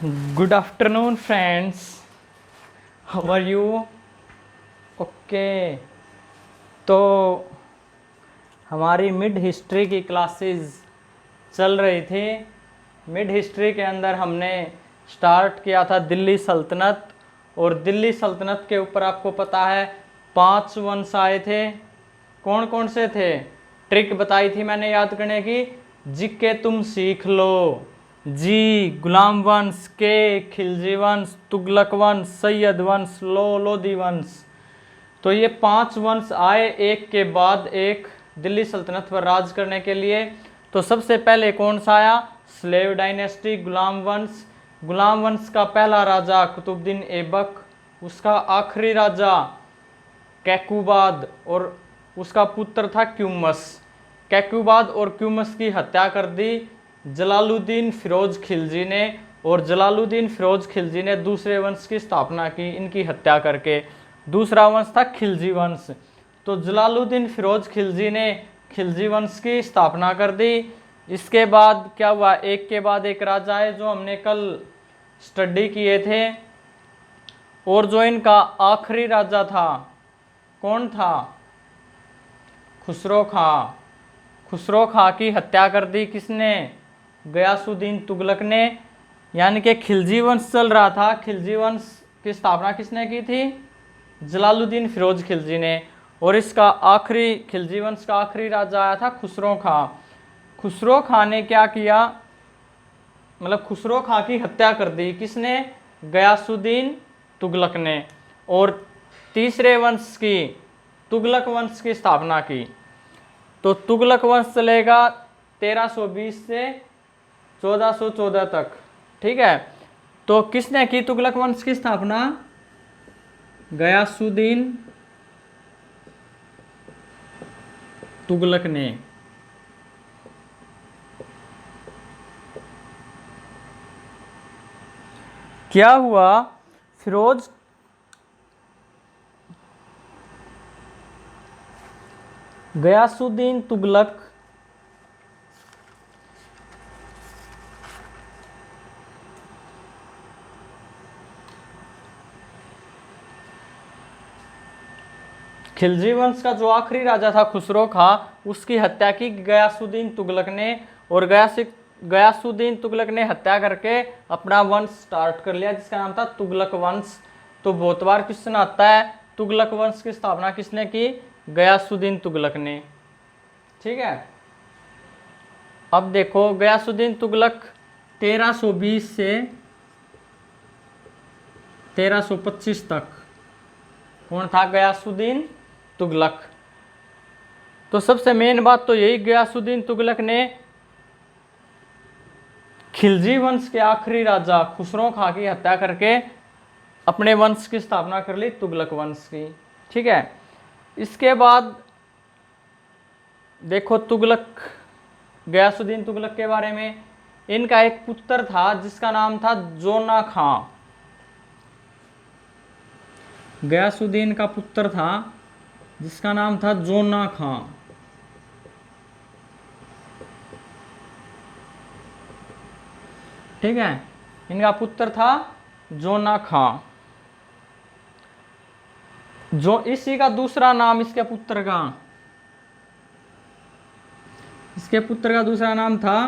Good afternoon, friends. How are you? Okay. तो हमारी mid history की क्लासेस चल रही थी। मिड हिस्ट्री के अंदर हमने स्टार्ट किया था दिल्ली सल्तनत, और दिल्ली सल्तनत के ऊपर आपको पता है 5 वंश आए थे। कौन कौन से थे? ट्रिक बताई थी मैंने याद करने की, जिक्के तुम सीख लो। जी गुलाम वंश, के खिलजी वंश, तुगलक वंश, सैयद वंश, लोदी वंश। तो ये 5 वंश आए एक के बाद एक दिल्ली सल्तनत पर राज करने के लिए। तो सबसे पहले कौन सा आया? स्लेव डायनेस्टी, गुलाम वंश। गुलाम वंश का पहला राजा कुतुबुद्दीन ऐबक, उसका आखिरी राजा कैकुबाद, और उसका पुत्र था क्यूमस। कैकुबाद और क्यूमस की हत्या कर दी जलालुद्दीन फिरोज खिलजी ने, और जलालुद्दीन फिरोज खिलजी ने दूसरे वंश की स्थापना की इनकी हत्या करके। दूसरा वंश था खिलजी वंश। तो जलालुद्दीन फिरोज खिलजी ने खिलजी वंश की स्थापना कर दी। इसके बाद क्या हुआ? एक के बाद एक राजा है जो हमने कल स्टडी किए थे। और जो इनका आखिरी राजा था कौन था? खुसरो खां। खुसरो खां की हत्या कर दी किसने? गयासुद्दीन तुगलक ने। यानी कि खिलजी वंश चल रहा था। खिलजी वंश की स्थापना किसने की थी? जलालुद्दीन फिरोज खिलजी ने। और इसका आखिरी खिलजी वंश का आखिरी राजा आया था खुसरो खां। खुसरो खां ने क्या किया? मतलब खुसरो खां की हत्या कर दी किसने? गयासुद्दीन तुगलक ने। और तीसरे वंश की, तुगलक वंश की स्थापना की। तो तुगलक वंश चलेगा 1320 से 1414 तक। ठीक है। तो किसने की तुगलक वंश की स्थापना? गयासुद्दीन तुगलक ने। क्या हुआ? फिरोज गयासुद्दीन तुगलक खिलजी वंश का जो आखिरी राजा था खुसरो खां, उसकी हत्या की गयासुद्दीन तुगलक ने। और गयासुद्दीन तुगलक ने हत्या करके अपना वंश स्टार्ट कर लिया जिसका नाम था तुगलक वंश। तो बहुत बार क्वेश्चन आता है तुगलक वंश की स्थापना किसने की? गयासुद्दीन तुगलक ने। ठीक है। अब देखो गयासुद्दीन तुगलक 1320 से 1325 तक कौन था? गयासुद्दीन तुगलक। तो सबसे मेन बात तो यही, गयासुद्दीन तुगलक ने खिलजी वंश के आखिरी राजा खुसरो खां की हत्या करके अपने वंश की स्थापना कर ली, तुगलक वंश की। ठीक है। इसके बाद देखो तुगलक, गयासुद्दीन तुगलक के बारे में, इनका एक पुत्र था जिसका नाम था जोना खां। गयासुद्दीन का पुत्र था जिसका नाम था जोना खां। ठीक है। इनका पुत्र था जोना खां। जो इसी का दूसरा नाम इसके पुत्र का, इसके पुत्र का दूसरा नाम था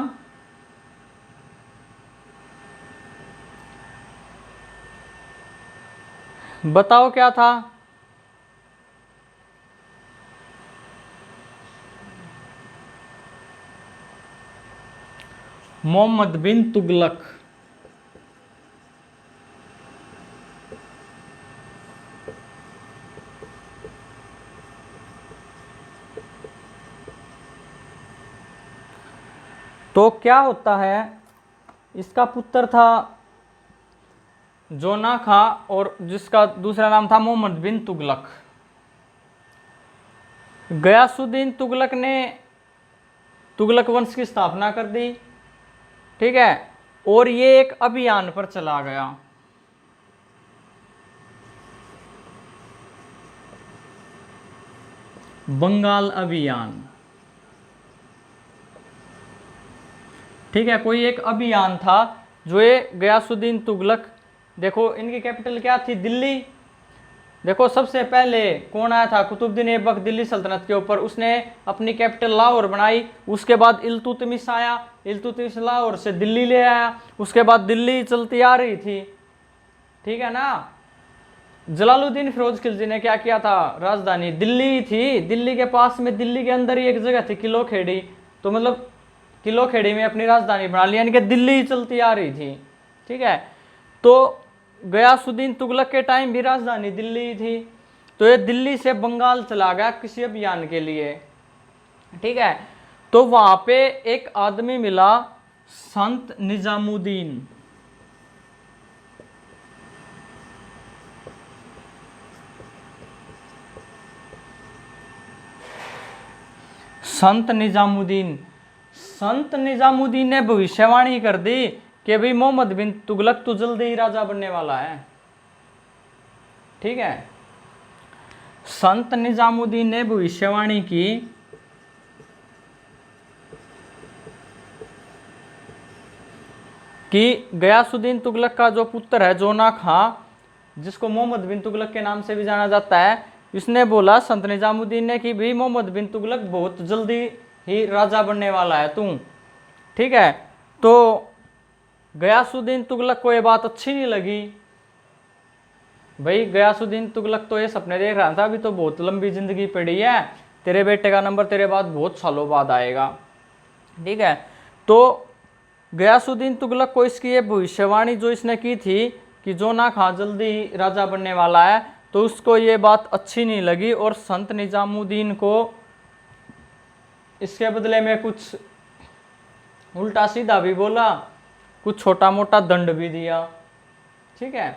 बताओ क्या था? मोहम्मद बिन तुगलक। तो क्या होता है, इसका पुत्र था जोना खां और जिसका दूसरा नाम था मोहम्मद बिन तुगलक। गयासुद्दीन तुगलक ने तुगलक वंश की स्थापना कर दी। ठीक है। और ये एक अभियान पर चला गया। बंगाल अभियान। ठीक है। कोई एक अभियान था जो ये गयासुद्दीन तुगलक, देखो इनकी कैपिटल क्या थी, दिल्ली। देखो सबसे पहले कौन आया था, कुतुबुद्दीन ऐबक दिल्ली सल्तनत के ऊपर, उसने अपनी कैपिटल लाहौर बनाई। उसके बाद इल्तुतमिश आया, इल्तुतमिश लाहौर से दिल्ली ले आया। उसके बाद दिल्ली चलती आ रही थी, ठीक है ना। जलालुद्दीन फिरोज खिलजी ने क्या किया था, राजधानी दिल्ली थी, दिल्ली के पास में, दिल्ली के अंदर ही एक जगह थी किलो खेड़ी, तो मतलब किलो खेड़ी में अपनी राजधानी बना ली, यानी कि दिल्ली चलती आ रही थी, ठीक है। तो गयासुद्दीन तुगलक के टाइम भी राजधानी दिल्ली थी। तो ये दिल्ली से बंगाल चला गया किसी अभियान के लिए, ठीक है। तो वहां पे एक आदमी मिला, संत निजामुद्दीन। संत निजामुद्दीन, संत निजामुद्दीन ने भविष्यवाणी कर दी कि भाई मोहम्मद बिन तुगलक तो जल्दी ही राजा बनने वाला है, ठीक है। संत निजामुद्दीन ने भविष्यवाणी की कि गयासुद्दीन तुगलक का जो पुत्र है जोना खां, जिसको मोहम्मद बिन तुगलक के नाम से भी जाना जाता है, इसने बोला संत निजामुद्दीन ने कि भाई मोहम्मद बिन तुगलक बहुत जल्दी ही राजा बनने वाला है तू, ठीक है। तो गयासुद्दीन तुगलक को ये बात अच्छी नहीं लगी। भाई गयासुद्दीन तुगलक तो ये सपने देख रहा था, अभी तो बहुत लंबी जिंदगी पड़ी है, तेरे बेटे का नंबर तेरे बाद बहुत सालों बाद आएगा, ठीक है। तो गयासुद्दीन तुगलक को इसकी ये भविष्यवाणी जो इसने की थी कि जोना खां जल्दी राजा बनने वाला है, तो उसको ये बात अच्छी नहीं लगी, और संत निजामुद्दीन को इसके बदले में कुछ उल्टा सीधा भी बोला, कुछ छोटा मोटा दंड भी दिया, ठीक है।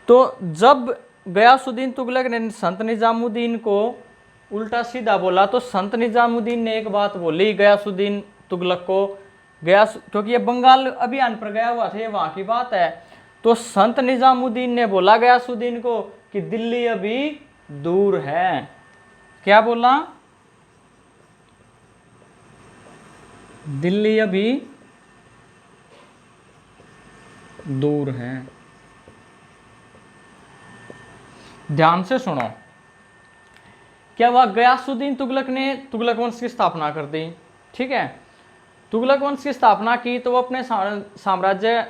तो जब गयासुद्दीन तुगलक ने संत निजामुद्दीन को उल्टा सीधा बोला, तो संत निजामुद्दीन ने एक बात बोली गयासुद्दीन तुगलक को, क्योंकि ये बंगाल अभियान पर गया हुआ था, ये वहां की बात है। तो संत निजामुद्दीन ने बोला गयासुद्दीन को कि दिल्ली अभी दूर है। क्या बोला, दिल्ली अभी दूर है। ध्यान से सुनो, क्या हुआ, गयासुद्दीन तुगलक ने तुगलक वंश की स्थापना कर दी, ठीक है। तुगलक वंश की स्थापना की तो वो अपने साम्राज्य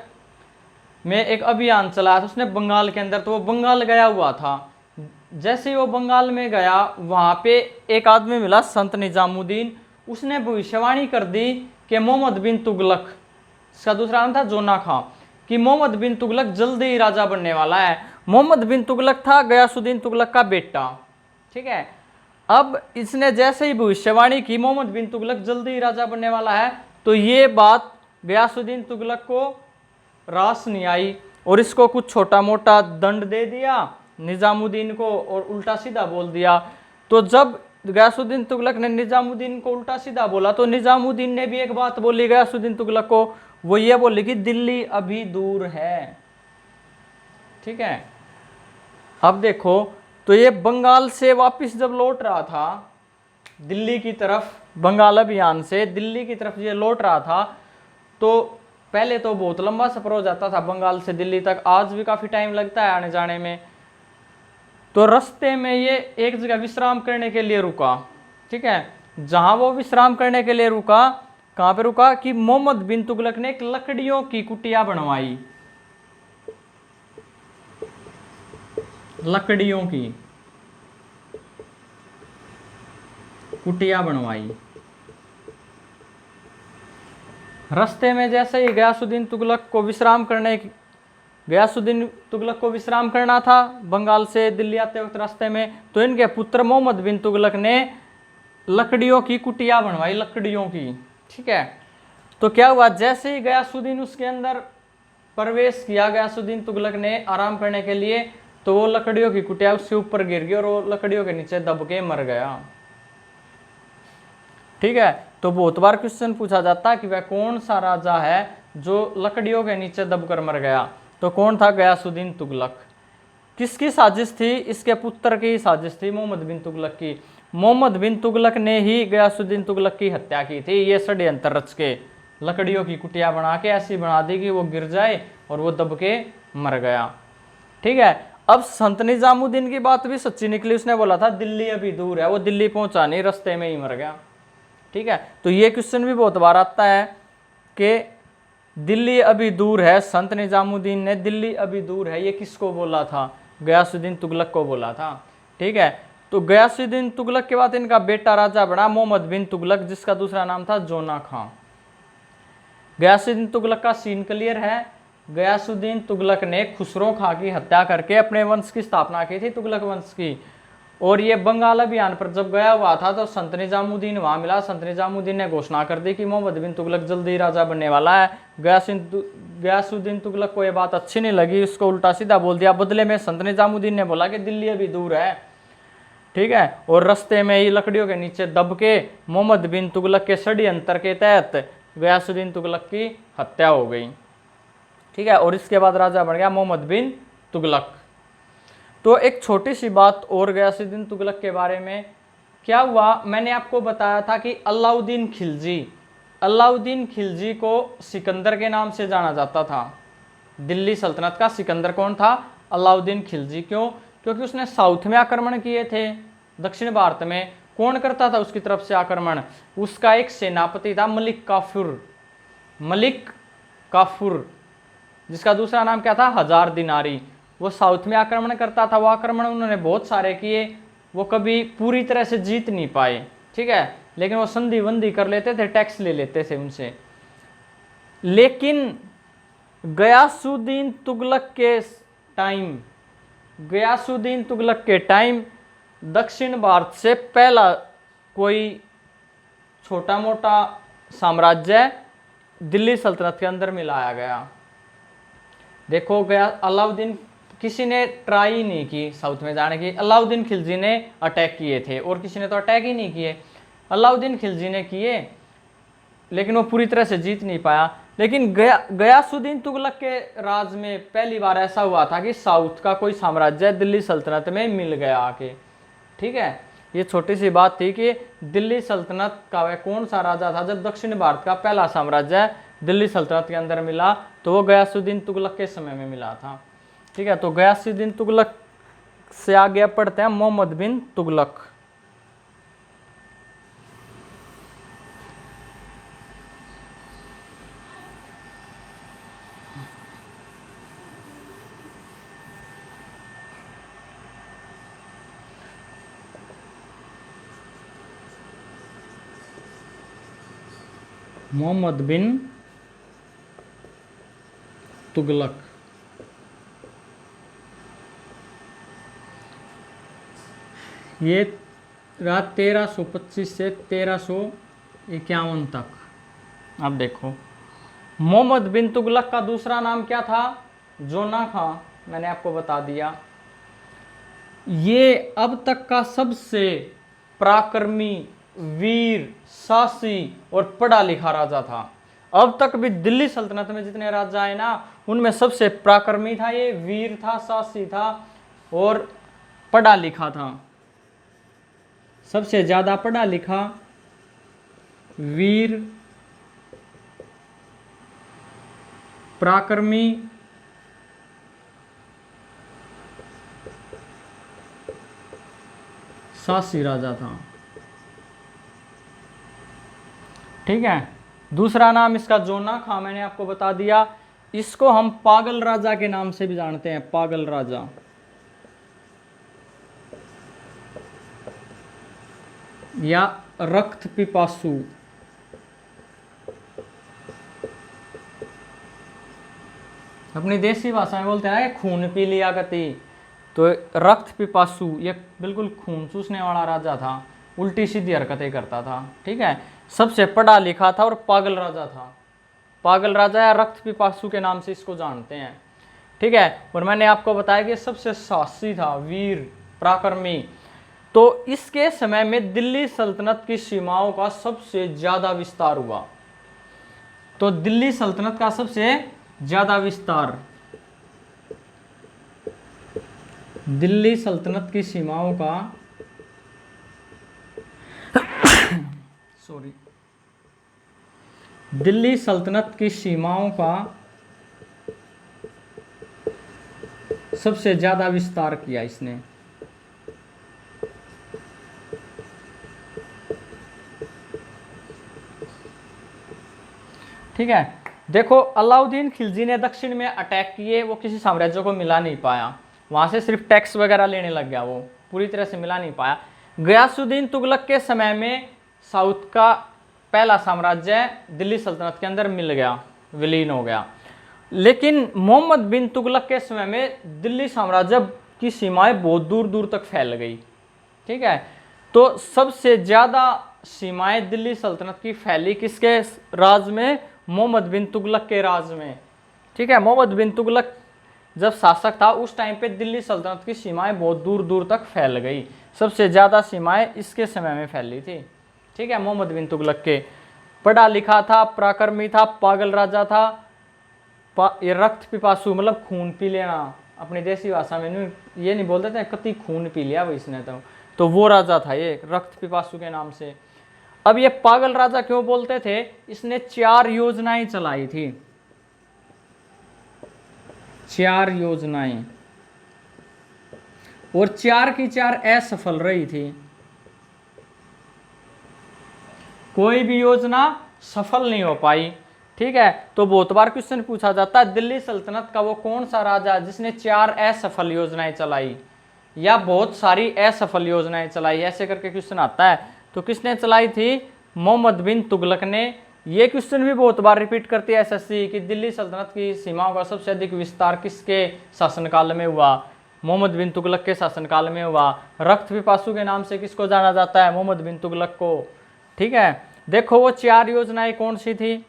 में एक अभियान चलाया था उसने बंगाल के अंदर, तो वो बंगाल गया हुआ था। जैसे ही वो बंगाल में गया, वहां पे एक आदमी मिला संत निजामुद्दीन, उसने भविष्यवाणी कर दी कि मोहम्मद बिन तुगलक, इसका दूसरा नाम था जोना खां, कि मोहम्मद बिन तुगलक जल्दी ही राजा बनने वाला है। मोहम्मद बिन तुगलक था गयासुद्दीन तुगलक का बेटा, ठीक है। अब इसने जैसे ही भविष्यवाणी की मोहम्मद बिन तुगलक जल्दी ही राजा बनने वाला है, तो ये बात गयासुद्दीन तुगलक को रास नहीं आई, और इसको कुछ छोटा मोटा दंड दे दिया निजामुद्दीन को, और उल्टा सीधा बोल दिया। तो जब गयासुद्दीन तुगलक ने निजामुद्दीन को उल्टा सीधा बोला, तो निजामुद्दीन ने भी एक बात बोली गयासुद्दीन तुगलक को, वो ये बोली कि दिल्ली अभी दूर है, ठीक है। अब देखो, तो ये बंगाल से वापस जब लौट रहा था दिल्ली की तरफ, बंगाल अभियान से दिल्ली की तरफ ये लौट रहा था, तो पहले तो बहुत लंबा सफर हो जाता था बंगाल से दिल्ली तक, आज भी काफी टाइम लगता है आने जाने में। तो रास्ते में ये एक जगह विश्राम करने के लिए रुका, ठीक है। जहां वो विश्राम करने के लिए रुका, कहां पे रुका, कि मोहम्मद बिन तुगलक ने एक लकड़ियों की कुटिया बनवाई, लकड़ियों की कुटिया बनवाई। रास्ते में जैसे ही गयासुद्दीन तुगलक को विश्राम करना था बंगाल से दिल्ली आते वक्त रास्ते में, तो इनके पुत्र मोहम्मद बिन तुगलक ने लकड़ियों की कुटिया बनवाई, लकड़ियों की, ठीक है। तो क्या हुआ, जैसे ही गयासुद्दीन उसके अंदर प्रवेश किया गयासुद्दीन तुगलक ने आराम करने के लिए, तो वो लकड़ियों की कुटिया उसके ऊपर गिर गई और वो लकड़ियों के नीचे दब के मर गया, ठीक है। तो बहुत बार क्वेश्चन पूछा जाता है कि वह कौन सा राजा है जो लकड़ियों के नीचे दबकर मर गया, तो कौन था, गयासुद्दीन तुगलक। किसकी साजिश थी, इसके पुत्र की साजिश थी, मोहम्मद बिन तुगलक की। मोहम्मद बिन तुगलक ने ही गयासुद्दीन तुगलक की हत्या की थी, ये षड्यंत्र रच के लकड़ियों की कुटिया बना के ऐसी बना दी कि वो गिर जाए और वो दब के मर गया। ठीक है, अब संत निजामुद्दीन की बात भी सच्ची निकली। उसने बोला था दिल्ली अभी दूर है, वो दिल्ली पहुंचा नहीं, रास्ते में ही मर गया। ठीक है, तो ये क्वेश्चन भी बहुत बार आता है कि दिल्ली अभी दूर है, संत निजामुद्दीन ने दिल्ली अभी दूर है, ये किसको बोला था? गयासुद्दीन तुगलक को बोला था। ठीक है, तो गयासुद्दीन तुगलक के बाद इनका बेटा राजा बना मोहम्मद बिन तुगलक, जिसका दूसरा नाम था जोना खां। गयासुद्दीन तुगलक का सीन क्लियर है। गयासुद्दीन तुगलक ने खुसरो खां की हत्या करके अपने वंश की स्थापना की थी, तुगलक वंश की। और ये बंगाल अभियान पर जब गया हुआ था तो संत निजामुद्दीन वहां मिला। संत निजामुद्दीन ने घोषणा कर दी कि मोहम्मद बिन तुगलक जल्दी राजा बनने वाला है। गयासुद्दीन तुगलक को यह बात अच्छी नहीं लगी, उसको उल्टा सीधा बोल दिया। बदले में संत निजामुद्दीन ने बोला कि दिल्ली अभी दूर है। ठीक है, और रास्ते में ही लकड़ियों के नीचे दब के मोहम्मद बिन तुगलक के षड्यंत्र के तहत गयासुद्दीन तुगलक की हत्या हो गई। ठीक है, और इसके बाद राजा बन गया मोहम्मद बिन तुगलक। तो एक छोटी सी बात और गयासुद्दीन तुगलक के बारे में, क्या हुआ, मैंने आपको बताया था कि अलाउद्दीन खिलजी को सिकंदर के नाम से जाना जाता था। दिल्ली सल्तनत का सिकंदर कौन था? अलाउद्दीन खिलजी। क्यों? क्योंकि उसने साउथ में आक्रमण किए थे, दक्षिण भारत में। कौन करता था उसकी तरफ से आक्रमण? उसका एक सेनापति था मलिक काफूर, जिसका दूसरा नाम क्या था? हजार दिनारी। वो साउथ में आक्रमण करता था। वो आक्रमण उन्होंने बहुत सारे किए, वो कभी पूरी तरह से जीत नहीं पाए। ठीक है, लेकिन वो संधि वंधि कर लेते थे, टैक्स ले लेते थे उनसे। लेकिन गयासुद्दीन तुगलक के टाइम दक्षिण भारत से पहला कोई छोटा मोटा साम्राज्य दिल्ली सल्तनत के अंदर मिलाया गया। देखो, गया अलाउद्दीन, किसी ने ट्राई नहीं की साउथ में जाने की। अलाउद्दीन खिलजी ने अटैक किए थे और किसी ने तो अटैक ही नहीं किए। अलाउद्दीन खिलजी ने किए, लेकिन वो पूरी तरह से जीत नहीं पाया। लेकिन गयासुद्दीन तुगलक के राज में पहली बार ऐसा हुआ था कि साउथ का कोई साम्राज्य दिल्ली सल्तनत में मिल गया आके। ठीक है, ये छोटी सी बात थी कि दिल्ली सल्तनत का वह कौन सा राजा था जब दक्षिण भारत का पहला साम्राज्य दिल्ली सल्तनत के अंदर मिला, तो वो गयासुद्दीन तुगलक के समय में मिला था। ठीक है, तो गयासुद्दीन तुगलक से आगे पढ़ते हैं मोहम्मद बिन तुगलक। मोहम्मद बिन तुगलक ये रात 1325 से 1351 तक। अब देखो, मोहम्मद बिन तुगलक का दूसरा नाम क्या था? जोना खां, मैंने आपको बता दिया। ये अब तक का सबसे पराक्रमी, वीर, साहसी और पढ़ा लिखा राजा था। अब तक भी दिल्ली सल्तनत में जितने राजा आए ना, उनमें सबसे पराक्रमी था ये, वीर था, साहसी था और पढ़ा लिखा था। सबसे ज्यादा पढ़ा लिखा, वीर, पराक्रमी, साहसी राजा था। ठीक है, दूसरा नाम इसका जोना खां, मैंने आपको बता दिया। इसको हम पागल राजा के नाम से भी जानते हैं, पागल राजा। या रक्त पिपासु। अपनी देसी भाषा में बोलते हैं ना कि खून पी लिया गति, तो रक्त पिपासु ये बिल्कुल खून चूसने वाला राजा था, उल्टी सीधी हरकतें करता था। ठीक है, सबसे पढ़ा लिखा था और पागल राजा था। पागल राजा या रक्त पिपासु के नाम से इसको जानते हैं। ठीक है, और मैंने आपको बताया कि सबसे साहसी था, वीर, पराक्रमी। तो इसके समय में दिल्ली सल्तनत की सीमाओं का सबसे ज्यादा विस्तार हुआ। तो दिल्ली सल्तनत का सबसे ज्यादा विस्तार, दिल्ली सल्तनत की सीमाओं का दिल्ली सल्तनत की सीमाओं का सबसे ज्यादा विस्तार किया इसने। ठीक है, देखो अलाउद्दीन खिलजी ने दक्षिण में अटैक किए, वो किसी साम्राज्य को मिला नहीं पाया, वहां से सिर्फ टैक्स वगैरह लेने लग गया, वो पूरी तरह से मिला नहीं पाया। गयासुद्दीन तुगलक के समय में साउथ का पहला साम्राज्य दिल्ली सल्तनत के अंदर मिल गया, विलीन हो गया। लेकिन मोहम्मद बिन तुगलक के समय में दिल्ली साम्राज्य की सीमाएं बहुत दूर दूर तक फैल गई। ठीक है, तो सबसे ज्यादा सीमाएं दिल्ली सल्तनत की फैली किसके राज में? मोहम्मद बिन तुगलक के राज में। ठीक है, मोहम्मद बिन तुगलक जब शासक था उस टाइम पे दिल्ली सल्तनत की सीमाएं बहुत दूर दूर तक फैल गई, सबसे ज्यादा सीमाएं इसके समय में फैली थी। ठीक है, मोहम्मद बिन तुगलक के, पढ़ा लिखा था, पराक्रमी था, पागल राजा था, ये रक्त पिपासु मतलब खून पी लेना, अपनी देसी भाषा में ये नहीं बोलते थे कति खून पी लिया वो इसने, तो वो राजा था ये रक्त पिपासु के नाम से। अब ये पागल राजा क्यों बोलते थे? इसने 4 योजनाएं चलाई थी, 4 योजनाएं, और 4 की 4 असफल रही थी। कोई भी योजना सफल नहीं हो पाई। ठीक है, तो बहुत बार क्वेश्चन पूछा जाता है दिल्ली सल्तनत का वो कौन सा राजा जिसने 4 असफल योजनाएं चलाई या बहुत सारी असफल योजनाएं चलाई, ऐसे करके क्वेश्चन आता है। तो किसने चलाई थी? मोहम्मद बिन तुगलक ने। ये क्वेश्चन भी बहुत बार रिपीट करती है एसएससी कि दिल्ली सल्तनत की सीमाओं का सबसे अधिक विस्तार किसके शासनकाल में हुआ? मोहम्मद बिन तुगलक के शासनकाल में हुआ। रक्त पिपासु के नाम से किसको जाना जाता है? मोहम्मद बिन तुगलक को। ठीक है, देखो वो 4 योजनाएं कौन सी थी?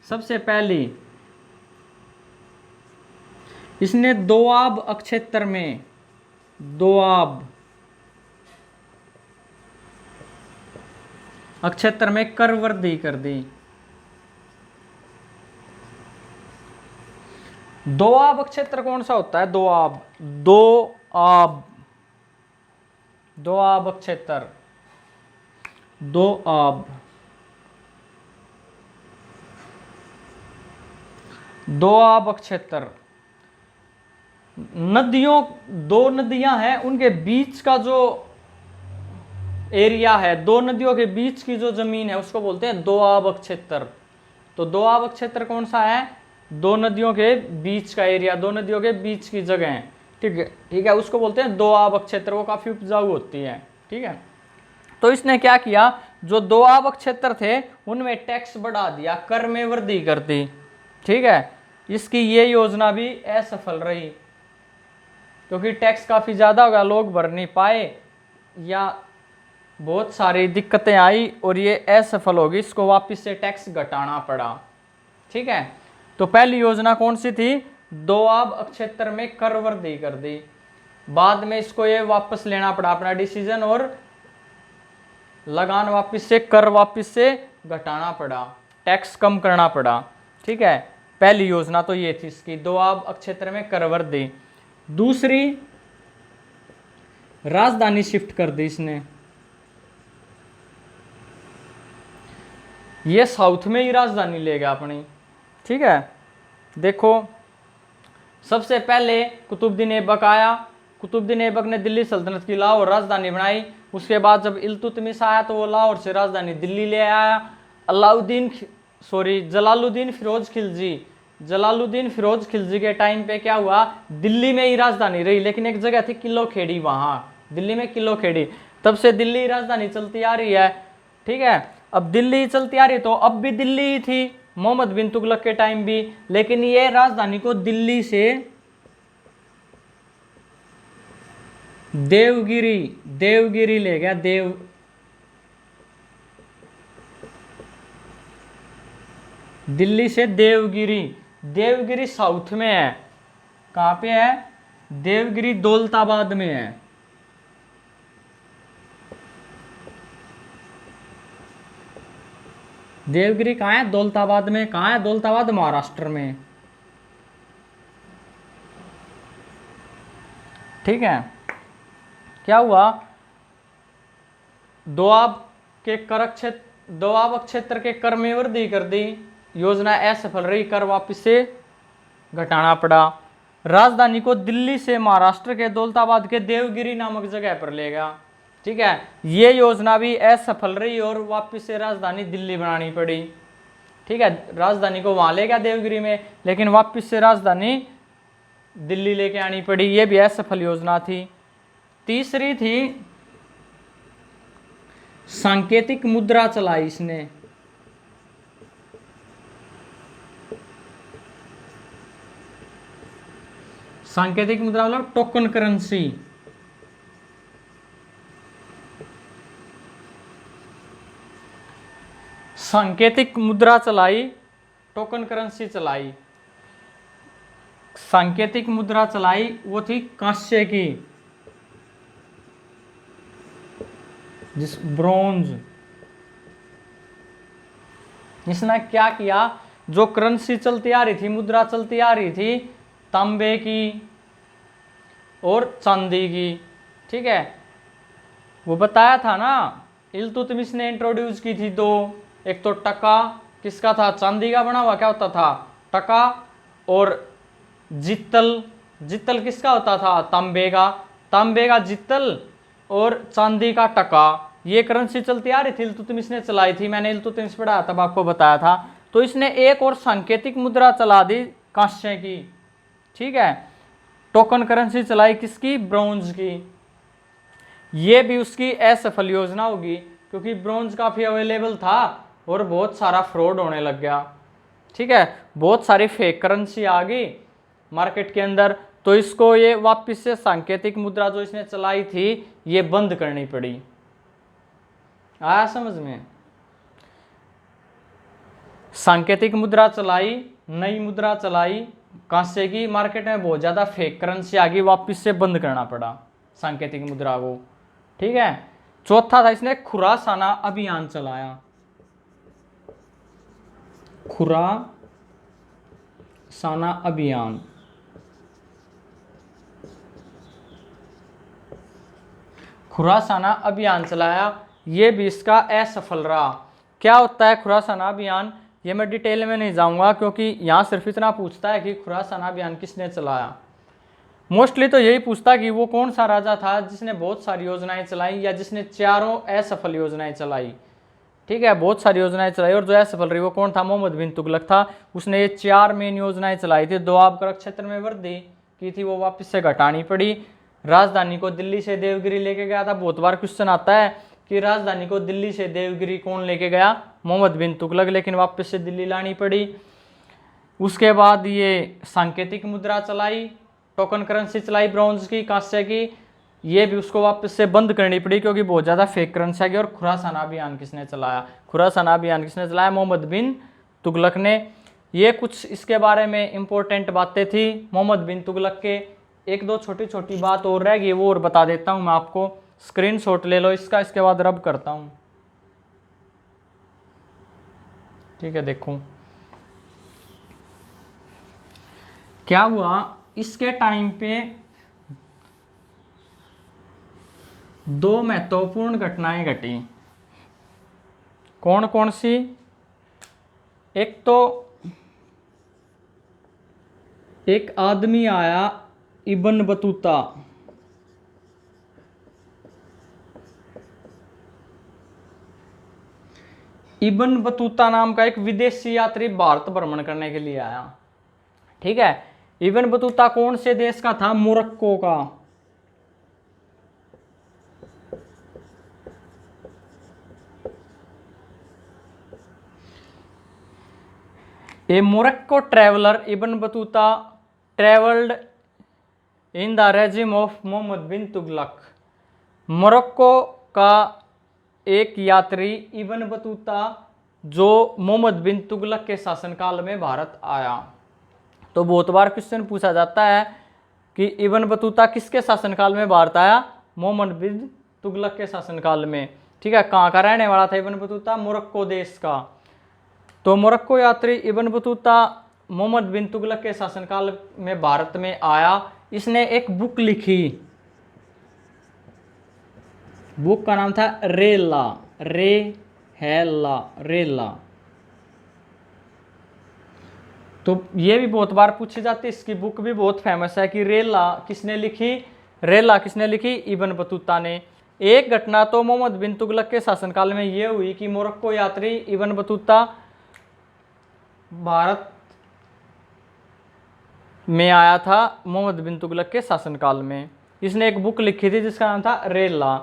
सबसे पहली, इसने दोआब अक्षेत्र में, दोआब अक्षेत्र में कर वृद्धि कर दी। दोआब क्षेत्र कौन सा होता है? दोआब, दोआब, दोआब क्षेत्र, दोआब, दोआब क्षेत्र। नदियों, 2 नदियां हैं उनके बीच का जो एरिया है, 2 नदियों के बीच की जो जमीन है उसको बोलते हैं दोआब क्षेत्र। तो दोआब क्षेत्र कौन सा है? 2 नदियों के बीच का एरिया, 2 नदियों के बीच की जगह है। ठीक है, उसको बोलते हैं दोआब क्षेत्र, वो काफी उपजाऊ होती है। ठीक है, तो इसने क्या किया, जो दोआब क्षेत्र थे उनमें टैक्स बढ़ा दिया, कर में वृद्धि कर दी। ठीक है, इसकी ये योजना भी असफल रही क्योंकि टैक्स काफी ज्यादा हो गया, लोग भर नहीं पाए या बहुत सारी दिक्कतें आई और ये असफल होगी, इसको वापस से टैक्स घटाना पड़ा। ठीक है, तो पहली योजना कौन सी थी? दोआब क्षेत्र में कर वृद्धि कर दी। बाद में इसको ये वापस लेना पड़ा अपना डिसीजन और लगान वापस से, कर वापस से घटाना पड़ा, टैक्स कम करना पड़ा। ठीक है, पहली योजना तो ये थी इसकी, दोआब क्षेत्र में कर वृद्धि। दूसरी, राजधानी शिफ्ट कर दी इसने। ये साउथ में ही राजधानी ले गया अपनी। ठीक है, देखो सबसे पहले कुतुबुद्दीन ऐबक आया, कुतुबुद्दीन ऐबक ने दिल्ली सल्तनत की लाहौर राजधानी बनाई। उसके बाद जब इल्तुतमिश आया तो वो लाहौर से राजधानी दिल्ली ले आया। जलालुद्दीन फिरोज खिलजी, जलालुद्दीन फिरोज खिलजी के टाइम पे क्या हुआ, दिल्ली में ही राजधानी रही, लेकिन एक जगह थी किलो खेड़ी, वहां दिल्ली में किलो खेड़ी, तब से दिल्ली राजधानी चलती आ रही है। ठीक है, अब दिल्ली चलती आ रही तो अब भी दिल्ली ही थी मोहम्मद बिन तुगलक के टाइम भी, लेकिन ये राजधानी को दिल्ली से देवगिरी, देवगिरी ले गया, दिल्ली से देवगिरी। देवगिरी साउथ में है, कहां पे है? देवगिरी दौलताबाद में है। देवगिरी कहाँ है? दौलताबाद में। कहाँ है दौलताबाद? महाराष्ट्र में। ठीक है, क्या हुआ, दोआब के कर क्षेत्र, दोआब क्षेत्र के कर में वृद्धि कर दी। योजना असफल रही, कर वापस से घटाना पड़ा। राजधानी को दिल्ली से महाराष्ट्र के दौलताबाद के देवगिरी नामक जगह पर ले गया। ठीक है, ये योजना भी असफल रही और वापस से राजधानी दिल्ली बनानी पड़ी। ठीक है, राजधानी को वहां ले गया देवगिरी में, लेकिन वापस से राजधानी दिल्ली लेके आनी पड़ी। ये भी असफल योजना थी। तीसरी थी सांकेतिक मुद्रा चलाई इसने। सांकेतिक मुद्रा मतलब टोकन करेंसी। सांकेतिक मुद्रा चलाई, टोकन करेंसी चलाई। सांकेतिक मुद्रा चलाई वो थी कांस्य की, जिस ब्रोंज। इसने क्या किया, जो करेंसी चलती आ रही थी, मुद्रा चलती आ रही थी तांबे की और चांदी की। ठीक है, वो बताया था ना, इल्तुतमिश ने इंट्रोड्यूस की थी दो, एक तो टका किसका था, चांदी का बना हुआ क्या होता था, टका, और जित्तल, जित्तल किसका होता था, तांबे का, तांबे का जित्तल और चांदी का टका। ये करेंसी चलती आ रही थी, इल्तुतमिश ने चलाई थी, मैंने इल्तुतमिश पढ़ाया तब आपको बताया था। तो इसने एक और सांकेतिक मुद्रा चला दी कांस्य की। ठीक है, टोकन करेंसी चलाई किसकी, ब्रोंज की। ये भी उसकी असफल योजना होगी, क्योंकि ब्रोंज काफी अवेलेबल था और बहुत सारा फ्रॉड होने लग गया। ठीक है, बहुत सारी फेक करेंसी आ गई मार्केट के अंदर, तो इसको ये वापस से सांकेतिक मुद्रा जो इसने चलाई थी ये बंद करनी पड़ी। आया समझ में? सांकेतिक मुद्रा चलाई, नई मुद्रा चलाई कांस्य की, मार्केट में बहुत ज्यादा फेक करेंसी आ गई, वापस से बंद करना पड़ा सांकेतिक मुद्रा को। ठीक है, चौथा था इसने खुरासाना अभियान चलाया। खुरासाना अभियान, खुरासाना अभियान चलाया, ये भी इसका असफल रहा। क्या होता है खुरासाना अभियान, ये मैं डिटेल में नहीं जाऊंगा, क्योंकि यहाँ सिर्फ इतना पूछता है कि खुरासाना अभियान किसने चलाया। मोस्टली तो यही पूछता कि वो कौन सा राजा था जिसने बहुत सारी योजनाएं चलाई, या जिसने चारों असफल योजनाएं चलाई। ठीक है, बहुत सारी योजनाएं चलाई और जो असफल रही वो कौन था, मोहम्मद बिन तुगलक था। उसने ये 4 मेन योजनाएं चलाई थी। दोआब कर क्षेत्र में वृद्धि की थी, वो वापस से घटानी पड़ी। राजधानी को दिल्ली से देवगिरी लेके गया था। बहुत बार क्वेश्चन आता है कि राजधानी को दिल्ली से देवगिरी कौन लेके गया, मोहम्मद बिन तुगलक, लेकिन वापस से दिल्ली लानी पड़ी। उसके बाद ये सांकेतिक मुद्रा चलाई, टोकन करेंसी चलाई ब्रॉन्ज की, कांस्य की, ये भी उसको वापस से बंद करनी पड़ी क्योंकि बहुत ज़्यादा फेक करेंसी आ गई। और खुरासाना अभियान किसने चलाया, खुरासाना अभियान किसने चलाया, मोहम्मद बिन तुगलक ने। ये कुछ इसके बारे में इंपॉर्टेंट बातें थी मोहम्मद बिन तुगलक के। एक दो छोटी छोटी बात और रह गई, वो और बता देता हूँ मैं आपको। स्क्रीनशॉट ले लो इसका, इसके बाद रब करता हूँ। ठीक है, देखो क्या हुआ, इसके टाइम पे 2 महत्वपूर्ण घटनाएं घटी। कौन कौन सी, एक तो एक आदमी आया इब्न बतूता, इब्न बतूता नाम का एक विदेशी यात्री भारत भ्रमण करने के लिए आया। ठीक है, इब्न बतूता कौन से देश का था, मोरक्को का। A Morocco traveller Ibn Battuta travelled in the regime of Muhammad bin Tughlaq. Morocco का एक यात्री इब्न बतूता जो मोहम्मद बिन तुगलक के शासनकाल में भारत आया। तो बहुत बार क्वेश्चन पूछा जाता है कि इब्न बतूता किसके शासनकाल में भारत आया, मोहम्मद बिन तुगलक के शासनकाल में। ठीक है, कहाँ का रहने वाला था इब्न बतूता, मोरक्को देश का। तो मोरक्को यात्री इब्न बतूता मोहम्मद बिन तुगलक के शासनकाल में भारत में आया। इसने एक बुक लिखी, बुक का नाम था रेला, रेला। तो ये भी बहुत बार पूछी जाती है, इसकी बुक भी बहुत फेमस है कि रेला किसने लिखी, रेला किसने लिखी, इब्न बतूता ने। एक घटना तो मोहम्मद बिन तुगलक के शासनकाल में ये हुई कि मोरक्को यात्री इब्न बतूता भारत में आया था मोहम्मद बिन तुगलक के शासनकाल में। इसने एक बुक लिखी थी जिसका नाम था रेला।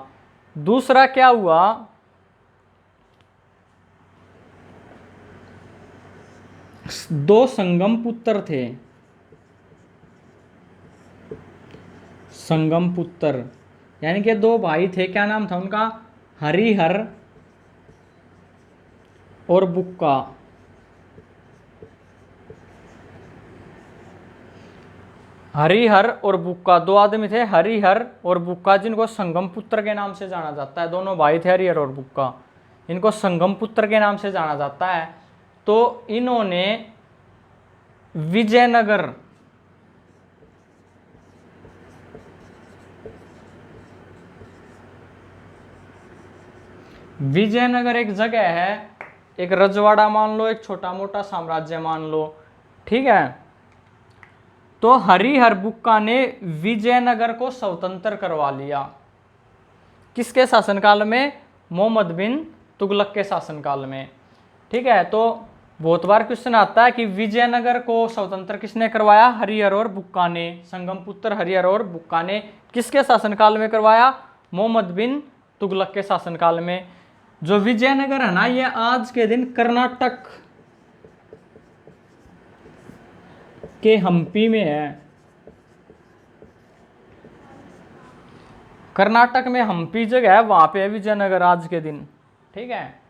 दूसरा क्या हुआ, दो संगम पुत्र थे, संगम पुत्र यानी कि दो भाई थे, क्या नाम था उनका, हरिहर और बुक्का। हरिहर और बुक्का दो आदमी थे, हरिहर और बुक्का, जिनको संगम पुत्र के नाम से जाना जाता है। दोनों भाई थे हरिहर और बुक्का, इनको संगम पुत्र के नाम से जाना जाता है। तो इन्होंने विजयनगर, विजयनगर एक जगह है, एक रजवाड़ा मान लो, एक छोटा मोटा साम्राज्य मान लो, ठीक है। तो हरिहर बुक्का ने विजयनगर को स्वतंत्र करवा लिया, किसके शासनकाल में, मोहम्मद बिन तुगलक के शासनकाल में, ठीक है। तो बहुत बार क्वेश्चन आता है कि विजयनगर को स्वतंत्र किसने करवाया, हरिहर और बुक्का ने। संगम पुत्र हरिहर और बुक्का ने किसके शासनकाल में करवाया, मोहम्मद बिन तुगलक के शासनकाल में। जो विजयनगर है ना, ये आज के दिन कर्नाटक के हम्पी में है, कर्नाटक में हम्पी जगह है, वहां पे है विजयनगर आज के दिन, ठीक है।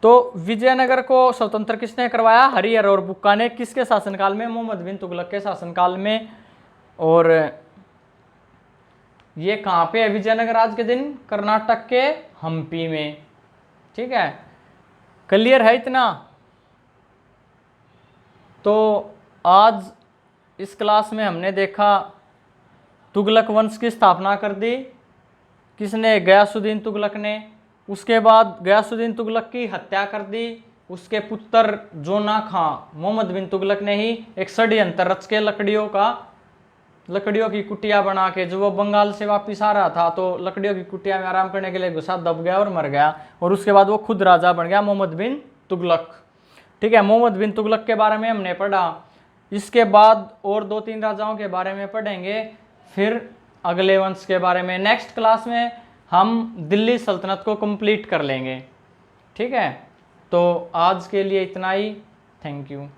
तो विजयनगर को स्वतंत्र किसने करवाया, हरिहर और बुक्का ने, किसके शासनकाल में, मोहम्मद बिन तुगलक के शासनकाल में। और ये कहाँ पे है विजयनगर आज के दिन, कर्नाटक के हम्पी में, ठीक है। क्लियर है इतना। तो आज इस क्लास में हमने देखा तुगलक वंश की स्थापना कर दी किसने, गयासुद्दीन तुगलक ने। उसके बाद गयासुद्दीन तुगलक की हत्या कर दी उसके पुत्र जोना खां, मोहम्मद बिन तुगलक ने ही एक षड्यंत्र रच के लकड़ियों की कुटिया बना के, जो वो बंगाल से वापिस आ रहा था तो लकड़ियों की कुटिया में आराम करने के लिए घुसा, दब गया और मर गया। और उसके बाद वो खुद राजा बन गया, मोहम्मद बिन तुगलक, ठीक है। मोहम्मद बिन तुगलक के बारे में हमने पढ़ा। इसके बाद और 2-3 राजाओं के बारे में पढ़ेंगे, फिर अगले वंश के बारे में। नेक्स्ट क्लास में हम दिल्ली सल्तनत को कंप्लीट कर लेंगे, ठीक है। तो आज के लिए इतना ही, थैंक यू।